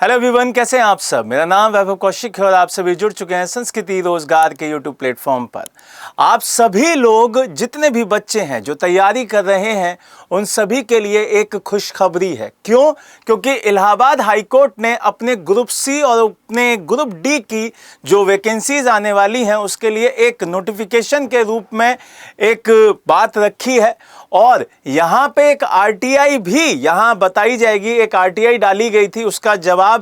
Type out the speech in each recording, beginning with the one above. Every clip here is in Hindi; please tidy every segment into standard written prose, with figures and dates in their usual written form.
हेलो एवरीवन, कैसे हैं आप सब। मेरा नाम वैभव कौशिक है और आप सभी जुड़ चुके हैं संस्कृति रोजगार के यूट्यूब प्लेटफॉर्म पर। आप सभी लोग जितने भी बच्चे हैं जो तैयारी कर रहे हैं उन सभी के लिए एक खुशखबरी है। क्यों? क्योंकि इलाहाबाद हाईकोर्ट ने अपने ग्रुप सी और अपने ग्रुप डी की जो वैकेंसीज आने वाली हैं उसके लिए एक नोटिफिकेशन के रूप में एक बात रखी है और यहाँ पे एक आरटीआई भी यहाँ बताई जाएगी। एक आरटीआई डाली गई थी, उसका जवाब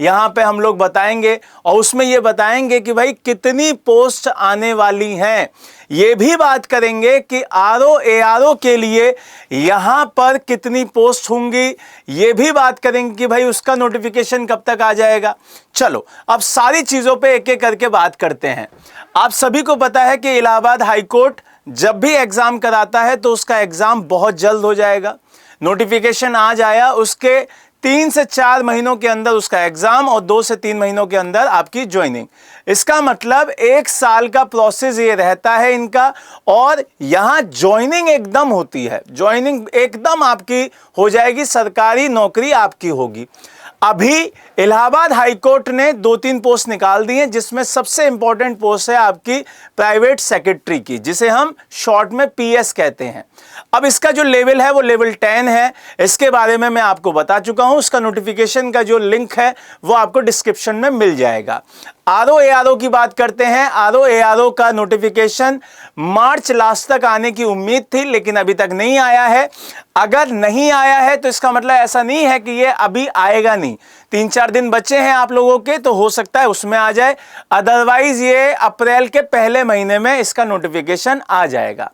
यहाँ पे हम लोग बताएंगे और उसमें ये बताएंगे कि भाई कितनी पोस्ट आने वाली हैं। ये भी बात करेंगे कि आरओ एआरओ के लिए यहाँ पर कितनी पोस्ट होंगी। ये भी बात करेंगे कि भाई उसका नोटिफिकेशन कब तक आ जाएगा। चलो अब सारी चीज़ों पे एक एक करके बात करते हैं। आप सभी को पता है कि इलाहाबाद हाईकोर्ट जब भी एग्जाम कराता है तो उसका एग्जाम बहुत जल्द हो जाएगा। नोटिफिकेशन आ जाया उसके 3 से 4 महीनों के अंदर उसका एग्जाम और 2 से 3 महीनों के अंदर आपकी ज्वाइनिंग। इसका मतलब 1 साल का प्रोसेस ये रहता है इनका और यहां ज्वाइनिंग एकदम होती है। ज्वाइनिंग एकदम आपकी हो जाएगी, सरकारी नौकरी आपकी होगी। अभी इलाहाबाद हाईकोर्ट ने 2-3 पोस्ट निकाल दी हैं जिसमें सबसे इंपॉर्टेंट पोस्ट है आपकी प्राइवेट सेक्रेटरी की, जिसे हम शॉर्ट में पीएस कहते हैं। अब इसका जो लेवल है वो लेवल 10 है। इसके बारे में मैं आपको बता चुका हूं। उसका नोटिफिकेशन का जो लिंक है वो आपको डिस्क्रिप्शन में मिल जाएगा। आरओ एआरओ की बात करते हैं। आरओ एआरओ का नोटिफिकेशन मार्च लास्ट तक आने की उम्मीद थी लेकिन अभी तक नहीं आया है। अगर नहीं आया है तो इसका मतलब ऐसा नहीं है कि ये अभी आएगा नहीं। 3-4 दिन बचे हैं आप लोगों के, तो हो सकता है उसमें आ जाए। अदरवाइज ये अप्रैल के पहले महीने में इसका नोटिफिकेशन आ जाएगा।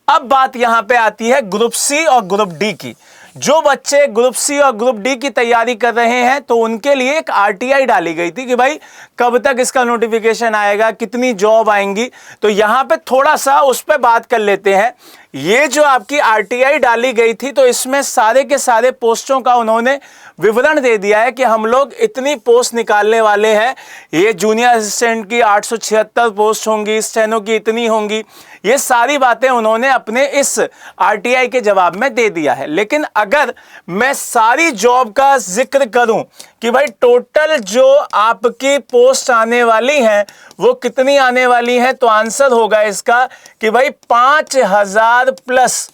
अब बात यहां पे आती है ग्रुप सी और ग्रुप डी की। जो बच्चे ग्रुप सी और ग्रुप डी की तैयारी कर रहे हैं तो उनके लिए एक आरटीआई डाली गई थी कि भाई कब तक इसका नोटिफिकेशन आएगा, कितनी जॉब आएंगी। तो यहां पे थोड़ा सा उस पर बात कर लेते हैं। ये जो आपकी आरटीआई डाली गई थी तो इसमें सारे के सारे पोस्टों का उन्होंने विवरण दे दिया है कि हम लोग इतनी पोस्ट निकालने वाले हैं। ये जूनियर असिस्टेंट की 876 पोस्ट होंगी, स्टेनो की इतनी होंगी। ये सारी बातें उन्होंने अपने इस आरटीआई के जवाब में दे दिया है। लेकिन अगर मैं सारी जॉब का जिक्र करूं कि भाई टोटल जो आपकी पोस्ट आने वाली हैं वो कितनी आने वाली हैं, तो आंसर होगा इसका कि भाई 5000 प्लस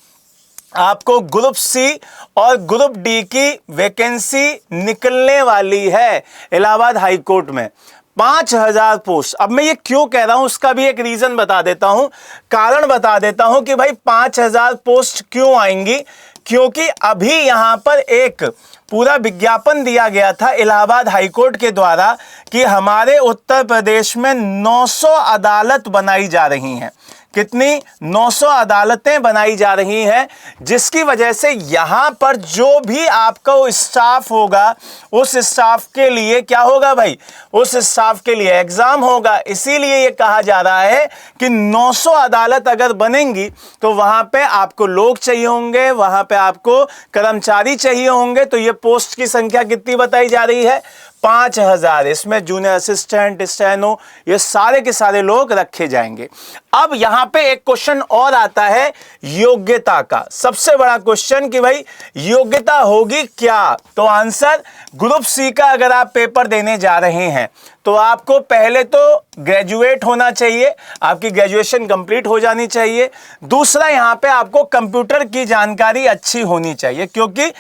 आपको ग्रुप सी और ग्रुप डी की वैकेंसी निकलने वाली है इलाहाबाद हाईकोर्ट में। 5000 पोस्ट। अब मैं ये क्यों कह रहा हूं उसका भी एक रीजन बता देता हूं, कारण बता देता हूं कि भाई 5000 पोस्ट क्यों आएंगी। क्योंकि अभी यहां पर एक पूरा विज्ञापन दिया गया था इलाहाबाद हाईकोर्ट के द्वारा कि हमारे उत्तर प्रदेश में 900 अदालत बनाई जा रही हैं। कितनी? 900 अदालतें बनाई जा रही हैं, जिसकी वजह से यहां पर जो भी आपका स्टाफ होगा उस स्टाफ के लिए क्या होगा भाई? उस स्टाफ के लिए एग्जाम होगा। इसीलिए ये कहा जा रहा है कि 900 अदालत अगर बनेंगी तो वहां पे आपको लोग चाहिए होंगे, वहां पे आपको कर्मचारी चाहिए होंगे। तो ये पोस्ट की संख्या कितनी बताई जा रही है? 5000। इसमें जूनियर असिस्टेंट, स्टेनो, ये सारे के सारे लोग रखे जाएंगे। अब यहां पे एक क्वेश्चन और आता है योग्यता का। सबसे बड़ा क्वेश्चन कि भाई योग्यता होगी क्या? तो आंसर ग्रुप सी का अगर आप पेपर देने जा रहे हैं तो आपको पहले तो ग्रेजुएट होना चाहिए, आपकी ग्रेजुएशन कंप्लीट हो जानी चाहिए। दूसरा यहां पे आपको कंप्यूटर की जानकारी अच्छी होनी चाहिए, क्योंकि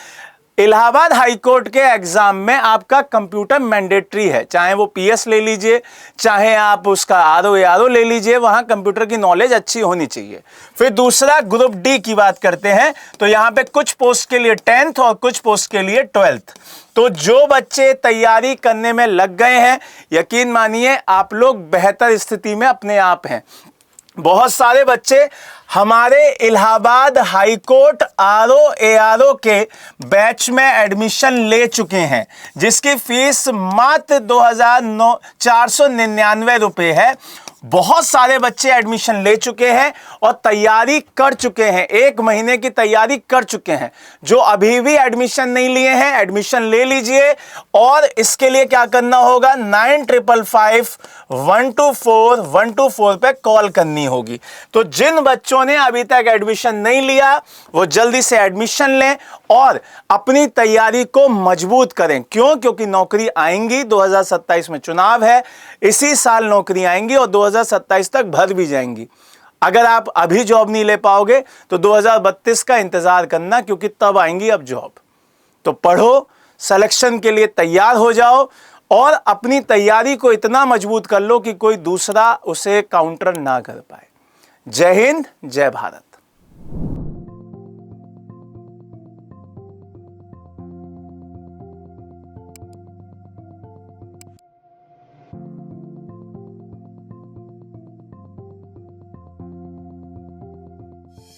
इलाहाबाद हाईकोर्ट के एग्जाम में आपका कंप्यूटर मैंडेटरी है। चाहे वो पीएस ले लीजिए, चाहे आप उसका आरओ एआरओ ले लीजिए, वहां कंप्यूटर की नॉलेज अच्छी होनी चाहिए। फिर दूसरा ग्रुप डी की बात करते हैं तो यहां पे कुछ पोस्ट के लिए 10th और कुछ पोस्ट के लिए 12th। तो जो बच्चे तैयारी करने में लग गए हैं, यकीन मानिए आप लोग बेहतर स्थिति में अपने आप हैं। बहुत सारे बच्चे हमारे इलाहाबाद हाईकोर्ट आरओ एआरओ के बैच में एडमिशन ले चुके हैं, जिसकी फीस मात्र 2499 रुपये है। बहुत सारे बच्चे एडमिशन ले चुके हैं और तैयारी कर चुके हैं, 1 महीने की तैयारी कर चुके हैं। जो अभी भी एडमिशन नहीं लिए हैं, एडमिशन ले लीजिए। और इसके लिए क्या करना होगा, 9555-124-124 पे कॉल करनी होगी। तो जिन बच्चों ने अभी तक एडमिशन नहीं लिया वो जल्दी से एडमिशन लें और अपनी तैयारी को मजबूत करें। क्यों? क्योंकि नौकरी आएंगी, 2027 में चुनाव है, इसी साल नौकरी आएंगी और 2027 तक भर भी जाएंगी। अगर आप अभी जॉब नहीं ले पाओगे तो 2032 का इंतजार करना, क्योंकि तब आएंगी अब जॉब। तो पढ़ो, सिलेक्शन के लिए तैयार हो जाओ और अपनी तैयारी को इतना मजबूत कर लो कि कोई दूसरा उसे काउंटर ना कर पाए। जय हिंद, जय भारत।